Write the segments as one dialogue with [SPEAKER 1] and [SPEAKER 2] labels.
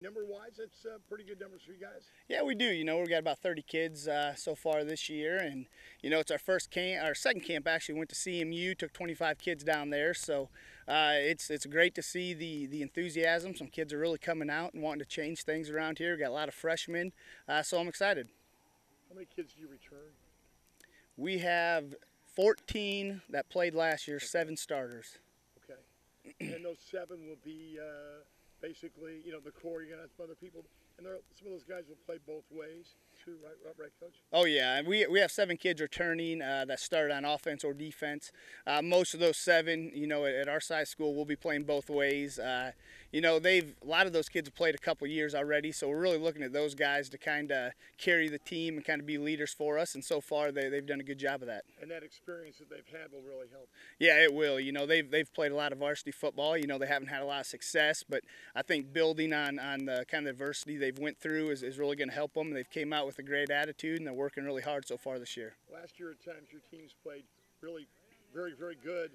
[SPEAKER 1] Number-wise, that's pretty good numbers for you guys.
[SPEAKER 2] Yeah, we do. We've got about 30 kids so far this year, and it's our first camp. Our second camp actually went to CMU. Took 25 kids down there, so it's great to see the enthusiasm. Some kids are really coming out and wanting to change things around here. We've got a lot of freshmen, so I'm excited.
[SPEAKER 1] How many kids do you return?
[SPEAKER 2] We have 14 that played last year, okay. 7 starters.
[SPEAKER 1] Okay, and those 7 will be. Basically, the core, you're going to have some other people, and some of those guys will play both ways too, right, Coach?
[SPEAKER 2] Oh, yeah, and we have 7 kids returning that started on offense or defense. Most of those 7, at our size school, will be playing both ways. A lot of those kids have played a couple years already, so we're really looking at those guys to kind of carry the team and kind of be leaders for us, and so far they've done a good job of that.
[SPEAKER 1] And that experience that they've had will really help.
[SPEAKER 2] Yeah, it will. They've played a lot of varsity football. They haven't had a lot of success, but I think building on the kind of adversity they've went through is really going to help them. They've came out with a great attitude, and they're working really hard so far this year.
[SPEAKER 1] Last year, at times, your teams played really very, very good,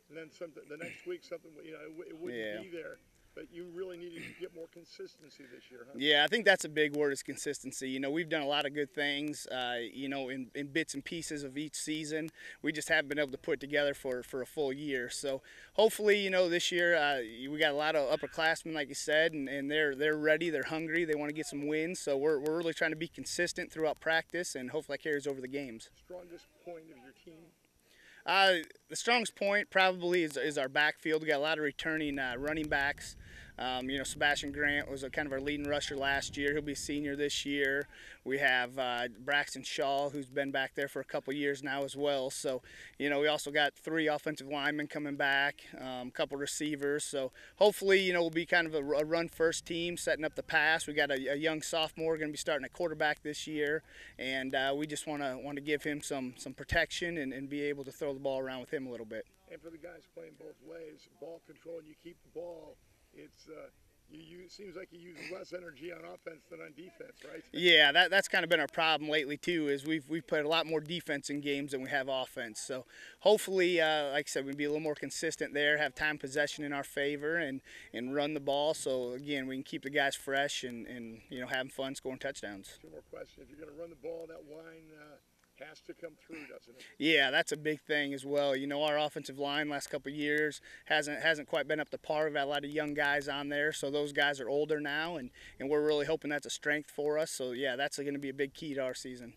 [SPEAKER 1] and then the next week, something it wouldn't be there. But you really needed to get more consistency this year, huh?
[SPEAKER 2] Yeah, I think that's a big word, is consistency. We've done a lot of good things, in bits and pieces of each season. We just haven't been able to put it together for a full year. So hopefully, this year we got a lot of upperclassmen, like you said, and they're ready, they're hungry, they want to get some wins. So we're really trying to be consistent throughout practice, and hopefully that carries over the games.
[SPEAKER 1] Strongest point of your team?
[SPEAKER 2] The strongest point probably is our backfield. We got a lot of returning running backs. Sebastian Grant was kind of our leading rusher last year. He'll be a senior this year. We have Braxton Shaw, who's been back there for a couple years now as well. So, we also got 3 offensive linemen coming back, a couple receivers. So hopefully, we'll be kind of a run-first team, setting up the pass. We got a young sophomore going to be starting at quarterback this year, and we just want to give him some protection and be able to throw the ball around with him a little bit.
[SPEAKER 1] And for the guys playing both ways, ball control, and you keep the ball. It's seems like you use less energy on offense than on defense, right?
[SPEAKER 2] Yeah, that's kind of been our problem lately too. Is we've played a lot more defense in games than we have offense. So hopefully, like I said, we'll be a little more consistent there, have time possession in our favor, and run the ball. So again, we can keep the guys fresh and having fun scoring touchdowns.
[SPEAKER 1] 2 more questions. If you're going to run the ball, that line has to come through, doesn't it?
[SPEAKER 2] Yeah, that's a big thing as well. Our offensive line last couple of years hasn't quite been up to par. We've got a lot of young guys on there, so those guys are older now, and we're really hoping that's a strength for us. So yeah, that's going to be a big key to our season.